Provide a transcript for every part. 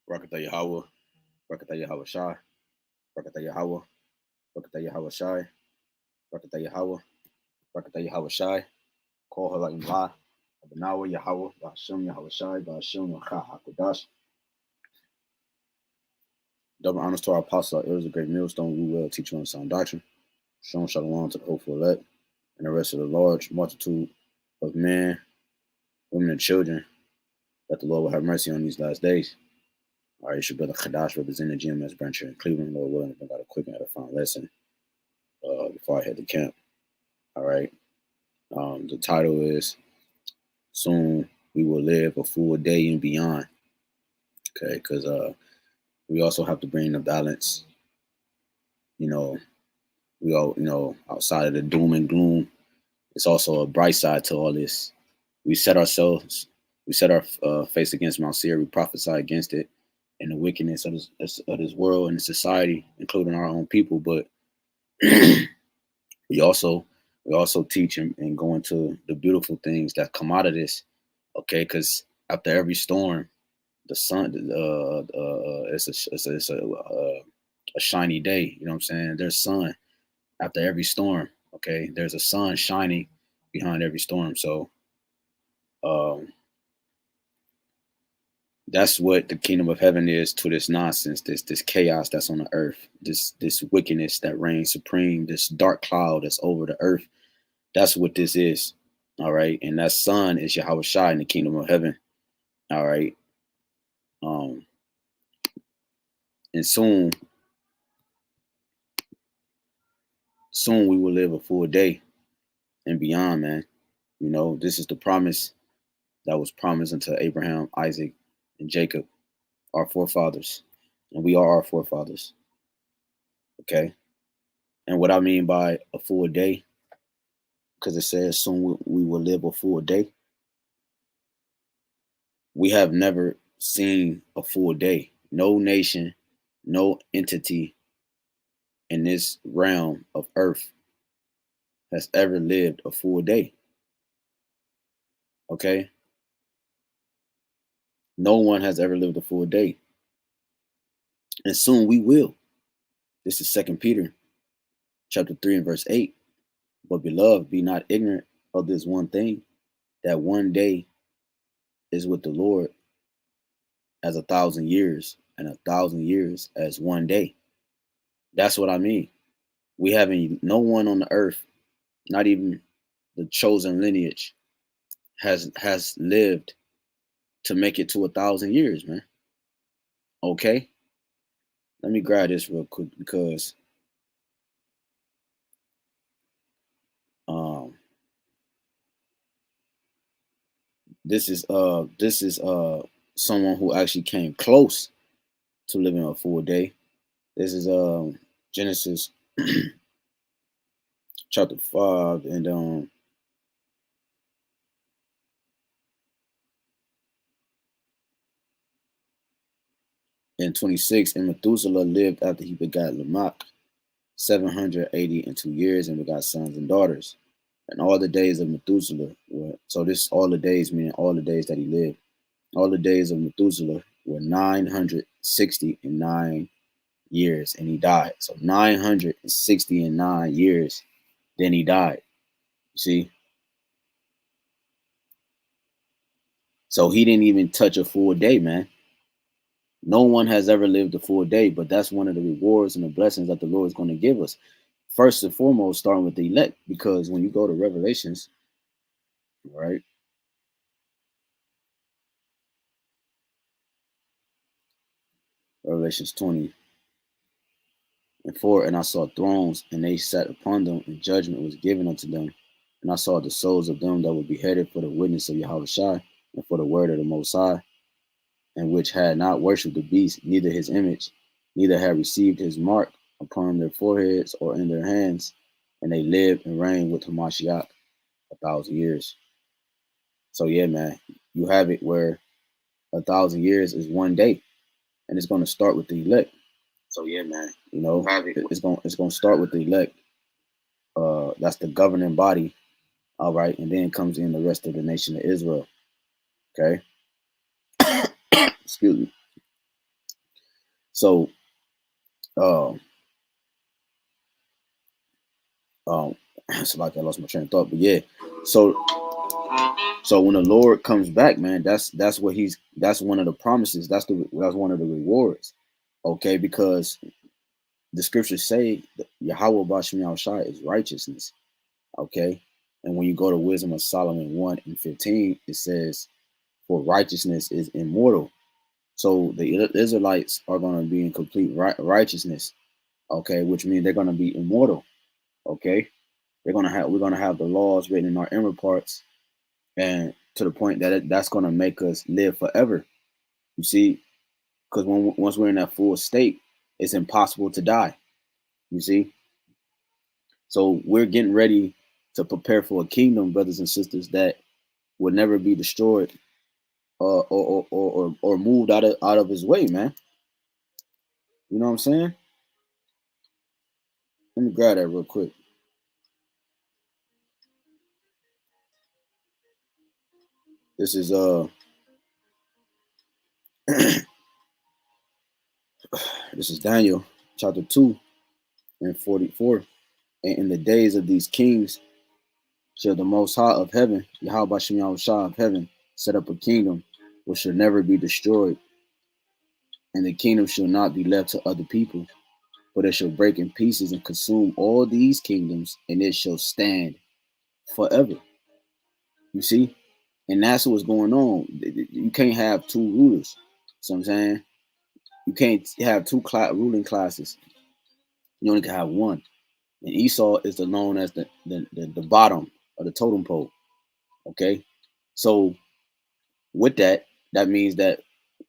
Rakata Yahawah, Rakata Yahawashai, Rakata Yahawah, Rakata Yahawashai, Rakata Yahawah, Rakata Yahawashai, Call HALALYAM, AHBANAWA, YAHAWAH, BAHASHAM, YAHAWASHI, BAHASHAM, HAQADASH. Double honors to our apostle, our elders, a great millstone, we will teach you on sound doctrine. Shalom, shalom to the hopeful elect and the rest of the large multitude of men, women, and children that the Lord will have mercy on these last days. All right, it's your brother HAQADASH representing the GMS branch here in Cleveland. Lord willing, I got a quick and edifying lesson before I head to camp. All right. The title is Soon We Will Live a Full Day and Beyond. Okay, because we also have to bring the balance. We all, outside of the doom and gloom, it's also a bright side to all this. We set our face against Mount Seir. We prophesy against it and the wickedness of this world and the society, including our own people. But we also teach and go into the beautiful things that come out of this. Okay, because after every storm, the sun, it's a shiny day. You know what I'm saying? There's sun after every storm. Okay, there's a sun shining behind every storm. So that's what the kingdom of heaven is to this nonsense, this chaos that's on the earth, this wickedness that reigns supreme, this dark cloud that's over the earth. That's what this is. All right, and that sun is Yahawashi in the kingdom of heaven. All right. And soon we will live a full day and beyond, man. This is the promise that was promised unto Abraham, Isaac, and Jacob, our forefathers. And we are our forefathers. Okay. And what I mean by a full day, because it says soon we will live a full day. We have never seen a full day. No nation, no entity in this realm of earth has ever lived a full day. Okay? No one has ever lived a full day. And soon we will. This is 2 Peter chapter 3 and verse 8. But beloved, be not ignorant of this one thing, that one day is with the Lord as 1,000 years, and 1,000 years as one day. That's what I mean. We haven't, no one on the earth, not even the chosen lineage, has lived to make it to 1,000 years, man. Okay? Let me grab this real quick because this is someone who actually came close to living a full day. This is Genesis chapter 5 and in 26, and Methuselah lived after he begat Lamech 782 years and begot sons and daughters. And all the days of Methuselah were, so this all the days, meaning all the days that he lived, all the days of Methuselah were 969 years, and he died. So 969 years, then he died. You see? So he didn't even touch a full day, man. No one has ever lived a full day, but that's one of the rewards and the blessings that the Lord is going to give us. First and foremost, starting with the elect, because when you go to Revelations, right? Revelations 20 and 4, and I saw thrones, and they sat upon them, and judgment was given unto them. And I saw the souls of them that were beheaded for the witness of Yahawashi and for the word of the Most High, and which had not worshipped the beast, neither his image, neither had received his mark upon their foreheads or in their hands, and they lived and reigned with Hamashiach 1,000 years. So yeah, man, you have it where 1,000 years is one day, and it's going to start with the elect. So yeah, man, it's going to start with the elect. That's the governing body, all right, and then comes in the rest of the nation of Israel. Okay, excuse me. So, um, um, it's like I lost my train of thought, but yeah. So, so when the Lord comes back, man, that's what that's one of the promises. That's one of the rewards. Okay, because the scriptures say that Yahweh Bashmi Al is righteousness. Okay, and when you go to Wisdom of Solomon 1:15, it says, "For righteousness is immortal." So the Israelites are going to be in complete righteousness. Okay, which means they're going to be immortal. Okay, we're going to have the laws written in our inner parts, and to the point that that's going to make us live forever. You see, because once we're in that full state, it's impossible to die. You see, so we're getting ready to prepare for a kingdom, brothers and sisters, that will never be destroyed or moved out of his way, man. You know what I'm saying? Let me grab that real quick. This is this is Daniel chapter 2:44. And in the days of these kings shall the Most High of heaven, Yahweh Shem Yahushua of heaven, set up a kingdom which shall never be destroyed, and the kingdom shall not be left to other people, but it shall break in pieces and consume all these kingdoms, and it shall stand forever. You see? And that's what's going on. You can't have two rulers. So I'm saying you can't have two ruling classes. You only can have one. And Esau is known as the bottom of the totem pole. Okay, so with that, that means that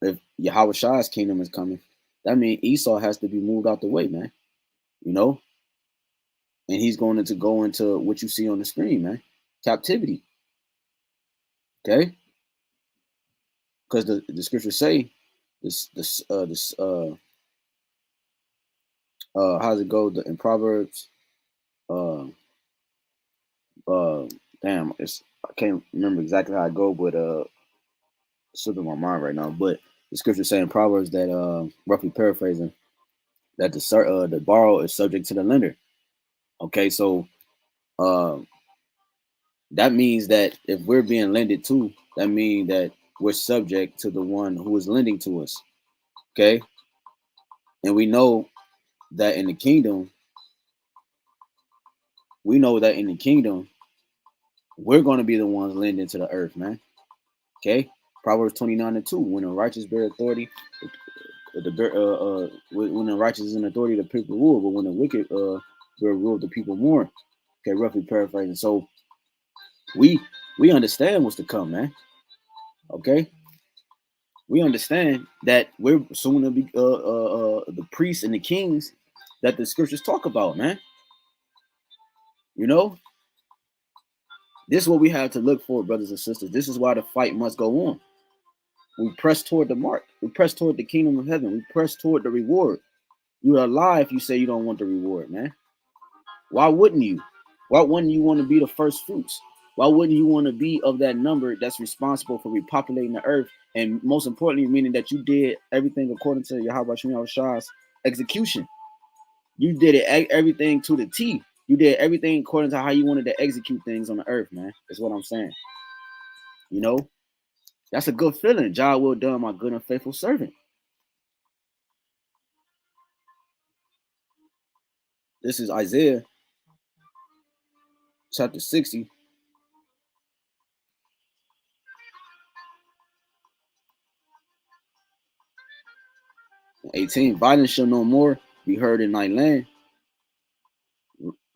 if Yahawah's kingdom is coming, that means Esau has to be moved out the way, man. You know, and he's going to go into what you see on the screen, man, captivity. Okay, because the scriptures say this how's it go in Proverbs? Uh, uh, damn, I can't remember exactly how I go, but it's slipping my mind right now. But the scripture saying in Proverbs that roughly paraphrasing that the borrower is subject to the lender. Okay, so uh, that means that if we're being lended to, that means that we're subject to the one who is lending to us. Okay, and that in the kingdom, we know that in the kingdom, we're going to be the ones lending to the earth, man. Okay, Proverbs 29:2. When the righteous bear authority, when the righteous is in authority, the people rule, but when the wicked bear rule, the people mourn. Okay, roughly paraphrasing. So we we understand what's to come, man. Okay, we understand that we're soon to be the priests and the kings that the scriptures talk about, man. You know, this is what we have to look for, brothers and sisters. This is why the fight must go on. We press toward the mark. We press toward the kingdom of heaven. We press toward the reward. You're a lie if you say you don't want the reward, man. Why wouldn't you? Why wouldn't you want to be the first fruits? Why wouldn't you want to be of that number that's responsible for repopulating the earth? And most importantly, meaning that you did everything according to Yahweh Shah's execution. You did it everything to the T. You did everything according to how you wanted to execute things on the earth, man. That's what I'm saying. You know, that's a good feeling. Job well done, my good and faithful servant. This is Isaiah chapter 60, 18. Violence shall no more be heard in thy land,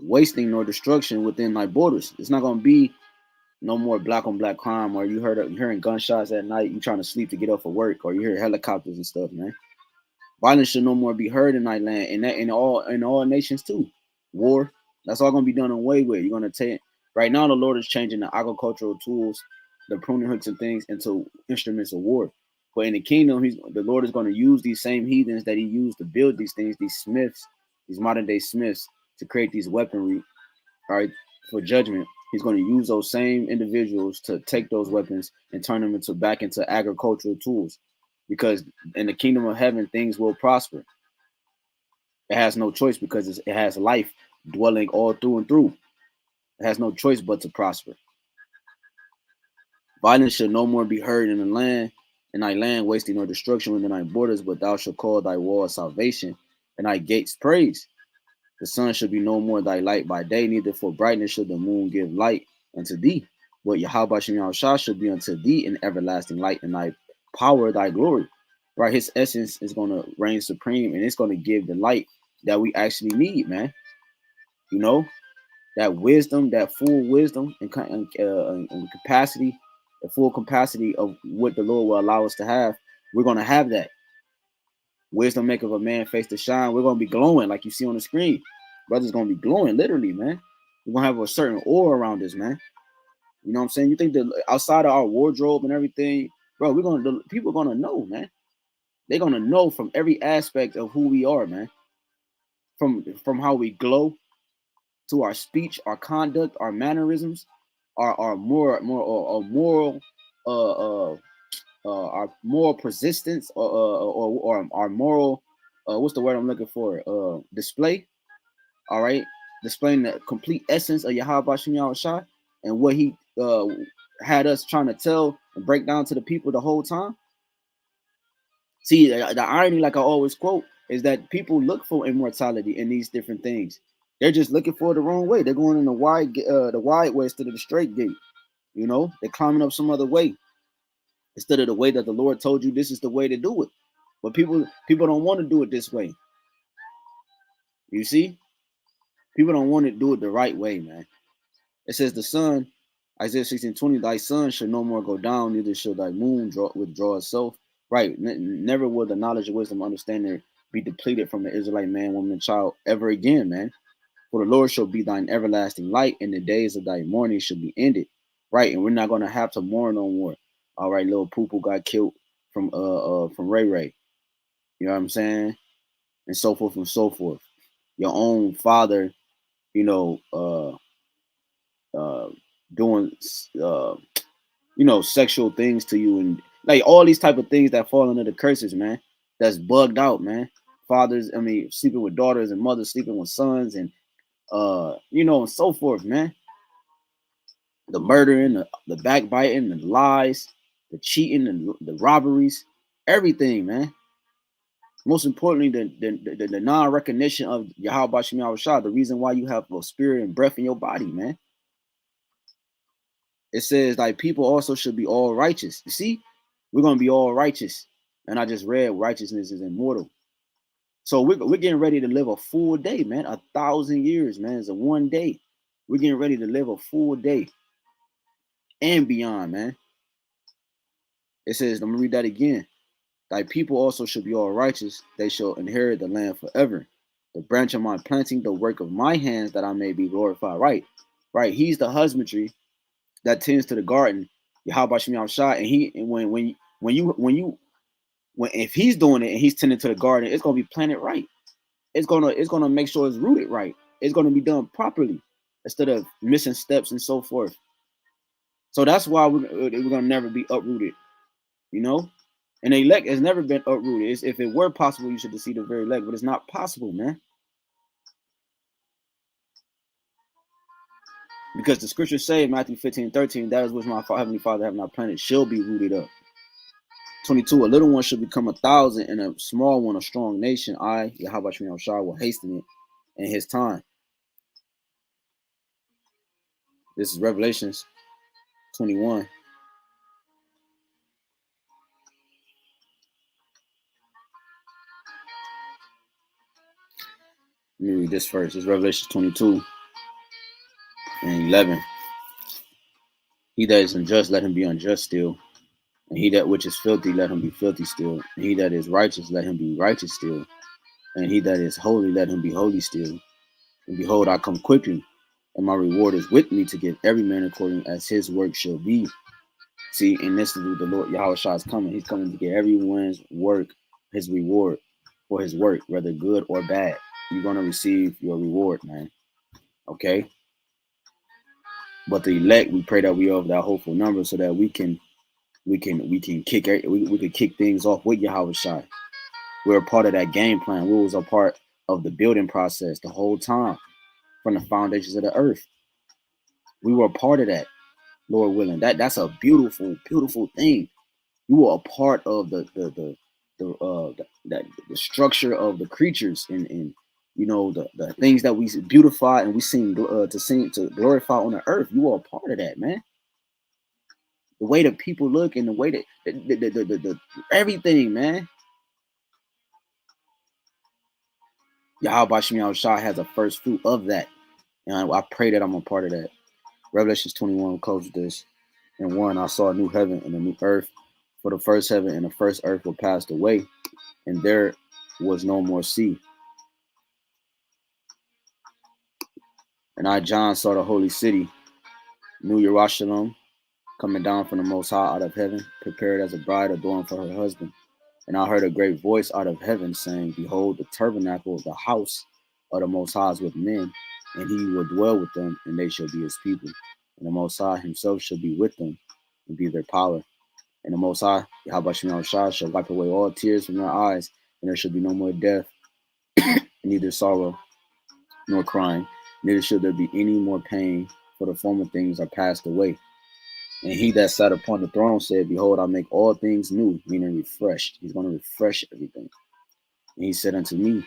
wasting nor destruction within thy borders. It's not going to be no more black on black crime, or you're hearing gunshots at night, you trying to sleep to get off of work, or you hear helicopters and stuff, man. Violence should no more be heard in thy land, and that in all nations too. War, that's all gonna be done away with. You're gonna take right now. The Lord is changing the agricultural tools, the pruning hooks and things into instruments of war. But in the kingdom, the Lord is going to use these same heathens that He used to build these things, these smiths, these modern day smiths, to create these weaponry, all right, for judgment. He's going to use those same individuals to take those weapons and turn them back into agricultural tools. because in the kingdom of heaven, things will prosper. It has no choice because it has life dwelling all through and through. It has no choice but to prosper. Violence shall no more be heard in thy land wasting or destruction within thy borders, but thou shalt call thy wall salvation and thy gates praise. The sun shall be no more thy light by day, neither for brightness shall the moon give light unto thee. But YAHWASHI shall be unto thee an everlasting light, and thy power, thy glory. Right? His essence is going to reign supreme, and it's going to give the light that we actually need, man. You know, that wisdom, that full wisdom and capacity, the full capacity of what the Lord will allow us to have. We're going to have that. Wisdom maketh a man face to shine. We're going to be glowing like you see on the screen. Brother's going to be glowing, literally, man. We're going to have a certain aura around us, man. You know what I'm saying? You think that outside of our wardrobe and everything, bro, people are going to know, man. They're going to know from every aspect of who we are, man. From how we glow to our speech, our conduct, our mannerisms, our moral our moral persistence or our moral what's the word I'm looking for? Display. All right, displaying the complete essence of YAHWASHI and what he had us trying to tell and break down to the people the whole time. See, the irony, like I always quote, is that people look for immortality in these different things. They're just looking for it the wrong way. They're going in the wide way instead of the straight gate. You know, they're climbing up some other way instead of the way that the Lord told you this is the way to do it. But people don't want to do it this way. You see, people don't want to do it the right way, man. It says the sun, Isaiah 16:20, thy sun shall no more go down, neither shall thy moon withdraw itself. Right. Never will the knowledge of wisdom, understanding be depleted from the Israelite man, woman, and child ever again, man. For the Lord shall be thine everlasting light, and the days of thy mourning shall be ended. Right. And we're not gonna have to mourn no more. All right, little Poo got killed from Ray Ray. You know what I'm saying? And so forth and so forth. Your own father, you know, doing sexual things to you, and like all these type of things that fall under the curses, man. That's bugged out, man. Fathers, sleeping with daughters, and mothers sleeping with sons, and and so forth, man. The murdering, the backbiting, the lies, the cheating, and the robberies, everything, man. Most importantly, the non-recognition of YAHWASHI, the reason why you have a spirit and breath in your body, man. It says like people also should be all righteous. You see, we're gonna be all righteous. And I just read righteousness is immortal. So we're getting ready to live a full day, man. 1,000 years, man. It's a one day. We're getting ready to live a full day and beyond, man. It says, let me read that again. Thy people also should be all righteous. They shall inherit the land forever. The branch of my planting, the work of my hands, that I may be glorified. Right, right. He's the husbandry that tends to the garden. Yahweh, and if he's doing it and he's tending to the garden, it's gonna be planted right. It's gonna make sure it's rooted right. It's gonna be done properly instead of missing steps and so forth. So that's why we're gonna never be uprooted, you know. And the elect has never been uprooted. If it were possible, you should deceive the very elect, but it's not possible, man. Because the scriptures say in Matthew 15:13, that is which my heavenly Father have not planted shall be rooted up. 22, a little one should become 1,000, and a small one a strong nation. I, Yahweh will hasten it in his time. This is Revelations 21. Let me read this first. It's Revelation 22 and 11. He that is unjust, let him be unjust still. And he that which is filthy, let him be filthy still. And he that is righteous, let him be righteous still. And he that is holy, let him be holy still. And behold, I come quickly, and my reward is with me to give every man according as his work shall be. See, and this is the Lord Yahushua is coming. He's coming to get everyone's work, his reward for his work, whether good or bad. You're going to receive your reward, man. Okay? But the elect, we pray that we are of that hopeful number so that we can We can kick we could kick things off with Yahawashi. We're a part of that game plan. We was a part of the building process the whole time from the foundations of the earth. We were a part of that, Lord willing. That's a beautiful, beautiful thing. You were a part of the structure of the creatures and you know the things that we beautify and we sing to glorify on the earth. You were a part of that, man. The way that people look and the way that the everything, man. YAHAWASHI has a first fruit of that. And I pray that I'm a part of that. Revelations 21 closes this. And 1, I saw a new heaven and a new earth. For the first heaven and the first earth were passed away, and there was no more sea. And I, John, saw the holy city, New Jerusalem, coming down from the Most High out of heaven, prepared as a bride adorned for her husband. And I heard a great voice out of heaven saying, Behold, the tabernacle of the house of the Most High is with men, and he will dwell with them, and they shall be his people. And the Most High himself shall be with them, and be their power. And the Most High, YAHAWASHI, shall wipe away all tears from their eyes, and there shall be no more death, neither sorrow nor crying, neither shall there be any more pain, for the former things are passed away. And he that sat upon the throne said, Behold, I make all things new, meaning refreshed. He's going to refresh everything. And he said unto me,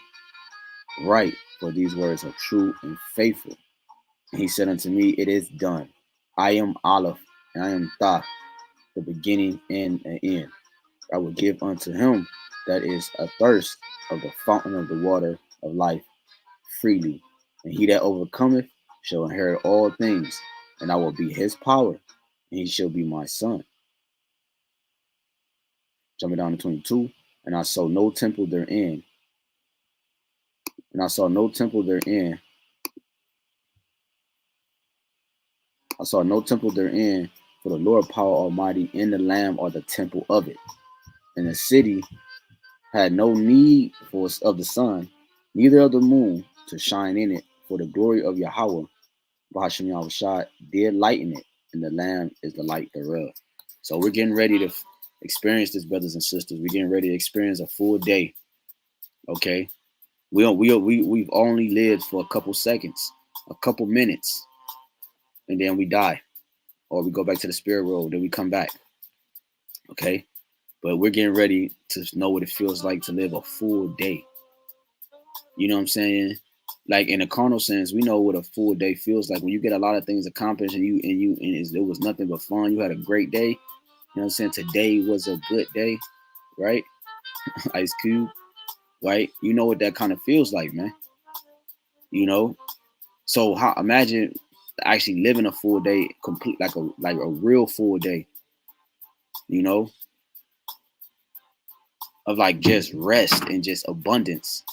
Write, for these words are true and faithful. And he said unto me, It is done. I am Aleph, and I am Tha, the beginning and an end. I will give unto him that is athirst of the fountain of the water of life freely. And he that overcometh shall inherit all things, and I will be his power, and he shall be my son. Jumping down to 22, and I saw no temple therein. And I saw no temple therein. I saw no temple therein, for the Lord power almighty and the Lamb are the temple of it. And the city had no need of the sun, neither of the moon to shine in it, for the glory of Yahawah, BAHASHAM Yahawashi, did lighten it, and the Lamb is the light thereof. So we're getting ready to experience this, brothers and sisters. We're getting ready to experience a full day. Okay, we've only lived for a couple seconds, a couple minutes, and then we die, or we go back to the spirit world, then we come back. Okay, but we're getting ready to know what it feels like to live a full day. You know what I'm saying? Like in a carnal sense, we know what a full day feels like when you get a lot of things accomplished and it was nothing but fun. You had a great day. You know what I'm saying? Today was a good day, right? Ice Cube, right? You know what that kind of feels like, man. You know, so imagine actually living a full day, complete like a real full day. You know, of like just rest and just abundance.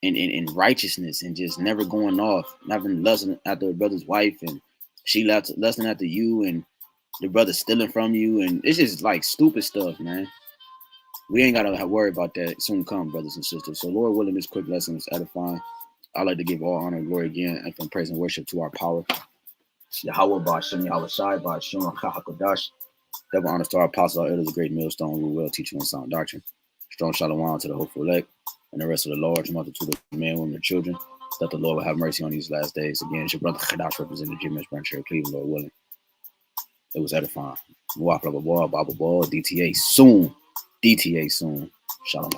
In righteousness and just never going off, never lusting after a brother's wife and she lusting after you and the brother stealing from you, and it's just like stupid stuff, man. We ain't gotta worry about that. Soon come, brothers and sisters. So Lord willing, this quick lesson is edifying. I'd like to give all honor and glory again and from praise and worship to our power. Yahawah, BAHASHAM, YAHAWASHI, BAHASHAM, HAQADASH. Double honors to our apostle, our elders, a great millstone, who will teach you in sound doctrine. Strong shalom to the hopeful elect and the rest of the large multitude of men, women, and children, that the Lord will have mercy on these last days. Again, it's your brother HAQADASH representing Jim Branch here, Cleveland, Lord willing. It was edifying. DTA soon. DTA soon. Shalom.